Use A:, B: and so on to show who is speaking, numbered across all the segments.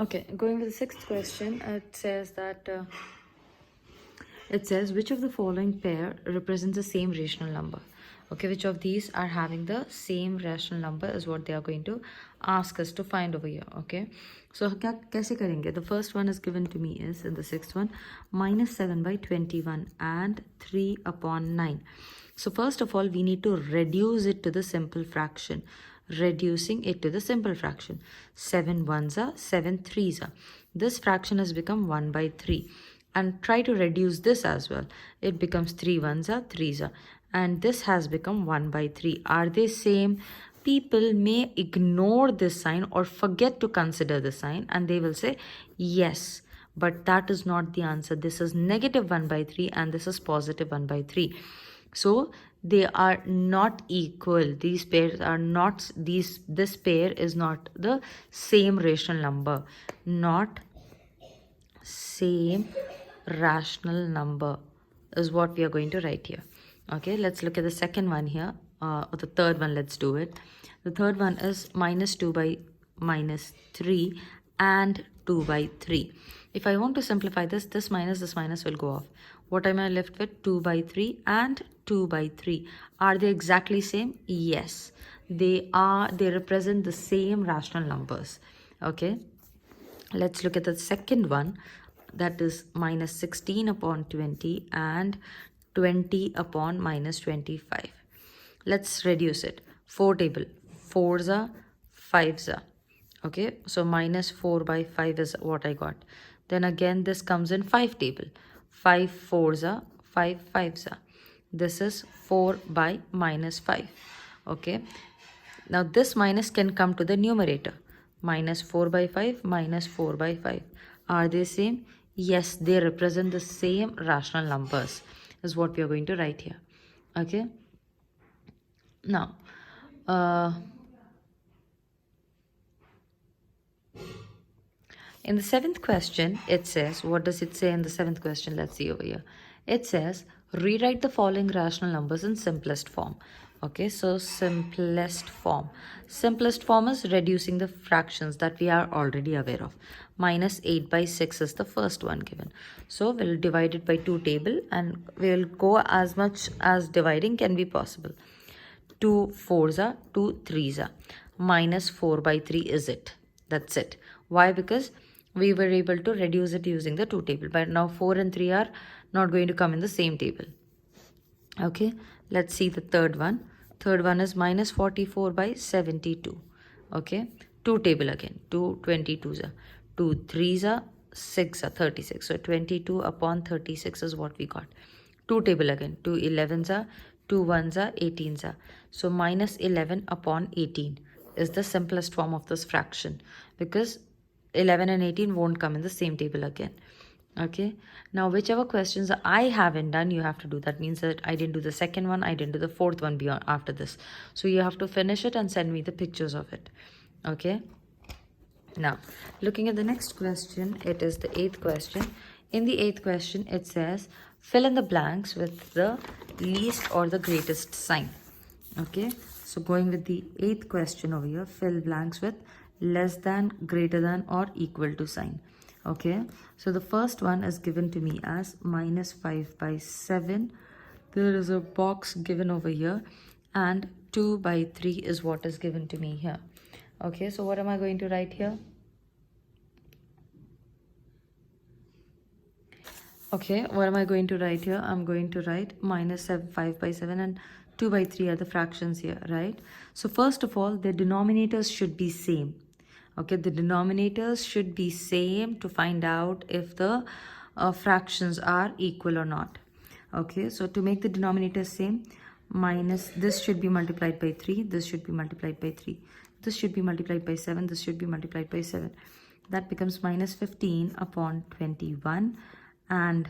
A: Okay, going with the sixth question, it says which of the following pair represents the same rational number. Okay, which of these are having the same rational number is what they are going to ask us to find over here. Okay, so kaise karenge? The first one is given to me is in the sixth one, minus 7 by 21 and 3 upon 9. So first of all, we need to reduce it to the simple fraction. Reducing it to the simple fraction. 7 ones are 7 threes are. This fraction has become 1 by 3. And try to reduce this as well. It becomes 3 ones are 3s are. And this has become 1 by 3. Are they same? People may ignore this sign or forget to consider the sign and they will say yes. But that is not the answer. This is negative 1 by 3 and this is positive 1 by 3. So they are not equal. These pairs are not, this pair is not the same rational number. Not same rational number is what we are going to write here. Okay, let's look at the second one here, or the third one. Let's do it. The third one is minus 2 by minus 3 and 2 by 3. If I want to simplify this minus will go off. What am I left with? 2 by 3 and 2 by 3. Are they exactly same? Yes, they are. They represent the same rational numbers. Okay, let's look at the second one, that is minus 16 upon 20 and 20 upon minus 25. Let's reduce it. 4 table, 4s are 5s are. Okay, so minus 4 by 5 is what I got. Then again this comes in 5 table. 5 4s are 5 5s are. This is 4 by minus 5. Okay, now this minus can come to the numerator. Minus 4 by 5 minus 4 by 5. Are they same? Yes, they represent the same rational numbers is what we are going to write here. Okay, now in the seventh question, it says, what does it say in the seventh question? Let's see over here. It says, rewrite the following rational numbers in simplest form. Okay, so simplest form. Simplest form is reducing the fractions that we are already aware of. Minus 8 by 6 is the first one given. So we'll divide it by 2 table and we'll go as much as dividing can be possible. 2 4s are, 2 3s are. Minus 4 by 3 is it. That's it. Why? Because we were able to reduce it using the 2 table. But now 4 and 3 are not going to come in the same table. Okay, let's see the third one. Third one is minus 44 by 72. Okay, 2 table again. 2 22s are. 2 3s are, 6 are 36. So 22 upon 36 is what we got. 2 table again. 2 11s are, 2 1s are, 18s are. So minus 11 upon 18 is the simplest form of this fraction because 11 and 18 won't come in the same table again. Okay, now whichever questions I haven't done, you have to do. That means that I didn't do the second one, I didn't do the fourth one beyond after this. So you have to finish it and send me the pictures of it. Okay, now looking at the next question, it is the 8th question. In the 8th question, it says fill in the blanks with the least or the greatest sign. Okay, so going with the 8th question over here, fill blanks with less than, greater than or equal to sign. Okay, so the first one is given to me as minus 5 by 7. There is a box given over here and 2 by 3 is what is given to me here. Okay, so what am I going to write here? Okay, what am I going to write here? I'm going to write minus 5 by 7 and 2 by 3 are the fractions here, right? So first of all, the denominators should be same. Okay, the denominators should be same to find out if the fractions are equal or not. Okay, so to make the denominators same, minus this should be multiplied by 3, this should be multiplied by 3, this should be multiplied by 7, this should be multiplied by 7. That becomes minus 15 upon 21 and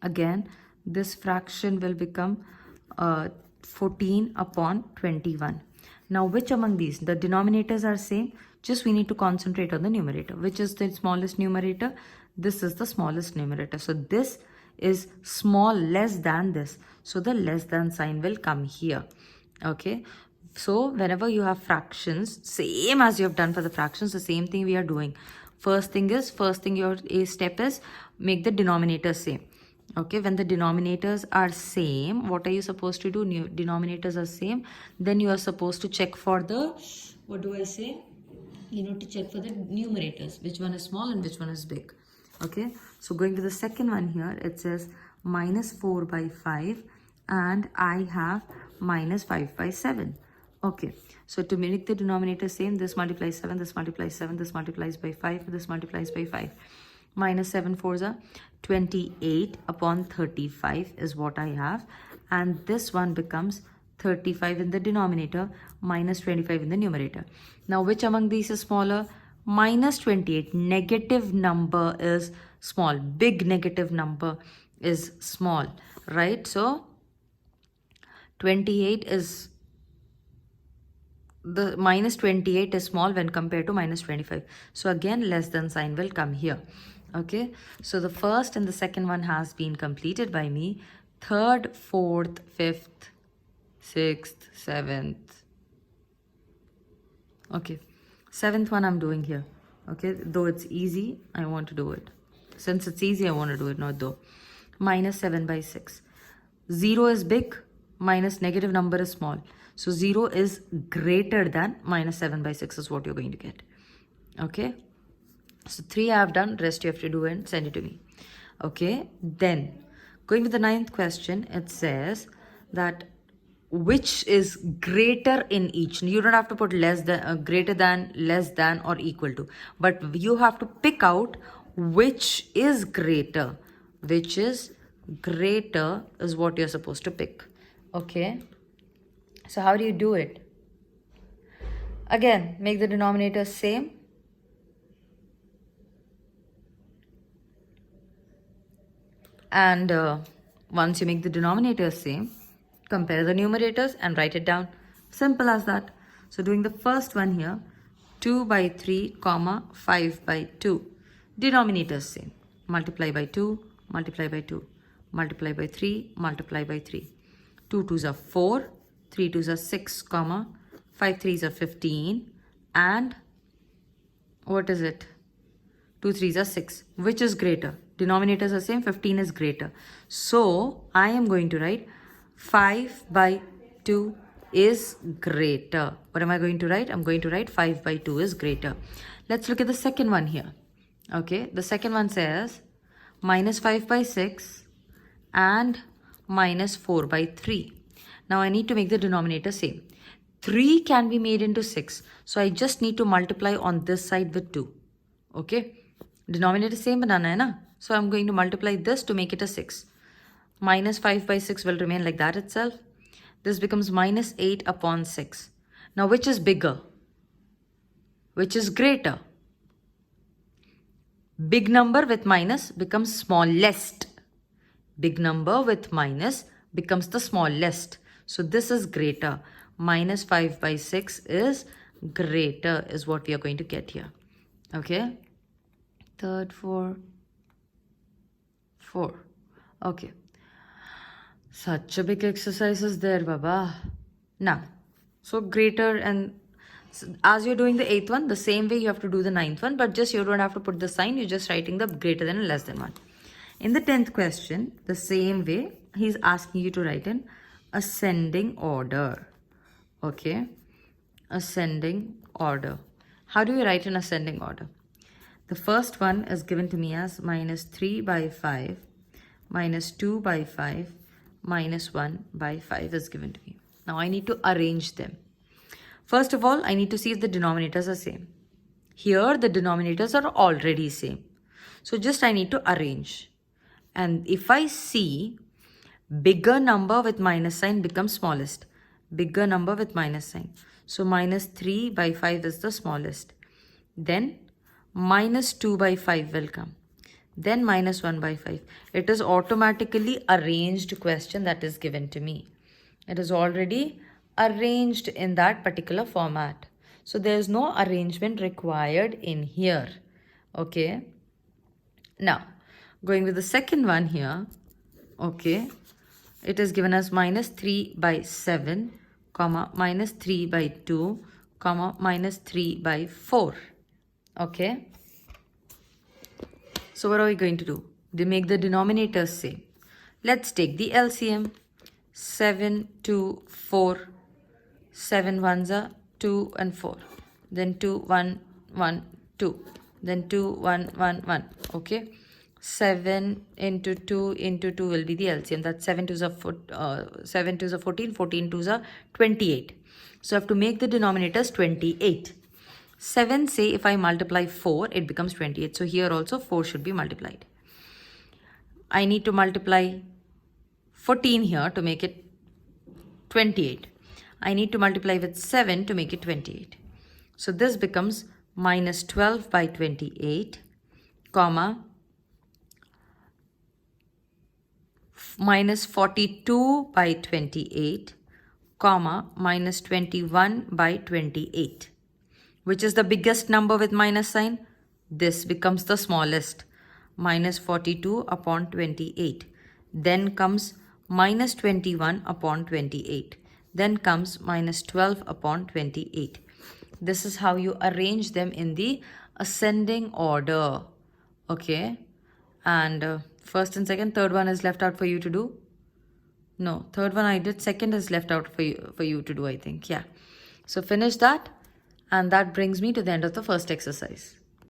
A: again this fraction will become 14 upon 21. Now, which among these? The denominators are same. Just we need to concentrate on the numerator. Which is the smallest numerator? This is the smallest numerator. So, this is small less than this. So, the less than sign will come here. Okay. So whenever you have fractions, same as you have done for the fractions, the same thing we are doing. First thing your step is make the denominators same. Okay, when the denominators are same, what are you supposed to do? New denominators are same. Then you are supposed to check for the, what do I say? You know, to check for the numerators, which one is small and which one is big. Okay, so going to the second one here, it says minus 4 by 5 and I have minus 5 by 7. Okay, so to make the denominator same, this multiplies 7, this multiplies 7, this multiplies by 5, this multiplies by 5. Minus 7 fours are 28 upon 35 is what I have. And this one becomes 35 in the denominator, minus 25 in the numerator. Now, which among these is smaller? Minus 28, negative number is small. Big negative number is small, right? So, 28 is, the minus 28 is small when compared to minus 25. So, again, less than sign will come here. Okay, so the first and the second one has been completed by me. Third, fourth, fifth, sixth, seventh. Okay, seventh one I'm doing here. Okay, though it's easy, I want to do it. Since it's easy, I want to do it, not though. Minus 7 by 6. 0 is big, minus negative number is small. So 0 is greater than minus 7 by 6 is what you're going to get. Okay. So 3 I have done, rest you have to do and send it to me. Okay, then going with the ninth question, it says that which is greater in each. You don't have to put less than, greater than, less than or equal to. But you have to pick out which is greater. Which is greater is what you're supposed to pick. Okay, so how do you do it? Again, make the denominator same. And once you make the denominators same, compare the numerators and write it down. Simple as that. So doing the first one here, 2 by 3, comma 5 by 2. Denominators same. Multiply by 2, multiply by 2. Multiply by 3, multiply by 3. 2 2s are 4, 3 2s are 6, comma 5 3s are 15. And what is it? 2 3s are 6. Which is greater? Denominators are same, 15 is greater. So, I am going to write 5 by 2 is greater. What am I going to write? I'm going to write 5 by 2 is greater. Let's look at the second one here. Okay, the second one says minus 5 by 6 and minus 4 by 3. Now, I need to make the denominator same. 3 can be made into 6. So, I just need to multiply on this side with 2. Okay, denominator same banana hai na? So I'm going to multiply this to make it a 6. Minus 5 by 6 will remain like that itself. This becomes minus 8 upon 6. Now which is bigger? Which is greater? Big number with minus becomes smallest. Big number with minus becomes the smallest. So this is greater. Minus 5 by 6 is greater is what we are going to get here. Okay. Third, 4. Okay. Such a big exercise is there, Baba. Now, so greater, and as you're doing the 8th one, the same way you have to do the 9th one, but just you don't have to put the sign, you're just writing the greater than and less than one. In the 10th question, the same way, he's asking you to write in ascending order. Okay, ascending order. How do you write in ascending order? The first one is given to me as minus 3 by 5, minus 2 by 5, minus 1 by 5 is given to me. Now I need to arrange them. First of all, I need to see if the denominators are same. Here the denominators are already same. So just I need to arrange. And if I see bigger number with minus sign becomes smallest. Bigger number with minus sign. So minus 3 by 5 is the smallest. Then minus 2 by 5 will come. Then minus 1 by 5. It is automatically arranged question that is given to me. It is already arranged in that particular format. So there is no arrangement required in here. Okay. Now, going with the second one here. Okay. It is given as minus 3 by 7, comma, minus 3 by 2, comma, minus 3 by 4. Okay. So what are we going to do? They make the denominators same. Let's take the LCM. 7, 2, 4. 7 ones are 2 and 4. Then 2, 1, 1, 2. Then 2, 1, 1, 1. Okay. 7 into 2 into 2 will be the LCM. That's 7 twos are 7 twos are 14. 14 twos are 28. So I have to make the denominators 28. 7, say if I multiply 4, it becomes 28. So here also 4 should be multiplied. I need to multiply 14 here to make it 28. I need to multiply with 7 to make it 28. So this becomes minus 12 by 28, comma, minus 42 by 28, comma, minus 21 by 28. Which is the biggest number with minus sign? This becomes the smallest. Minus 42 upon 28. Then comes minus 21 upon 28. Then comes minus 12 upon 28. This is how you arrange them in the ascending order. Okay. And first and second, third one is left out for you to do. No, third one I did. Second is left out for you to do, I think. Yeah. So finish that. And that brings me to the end of the first exercise.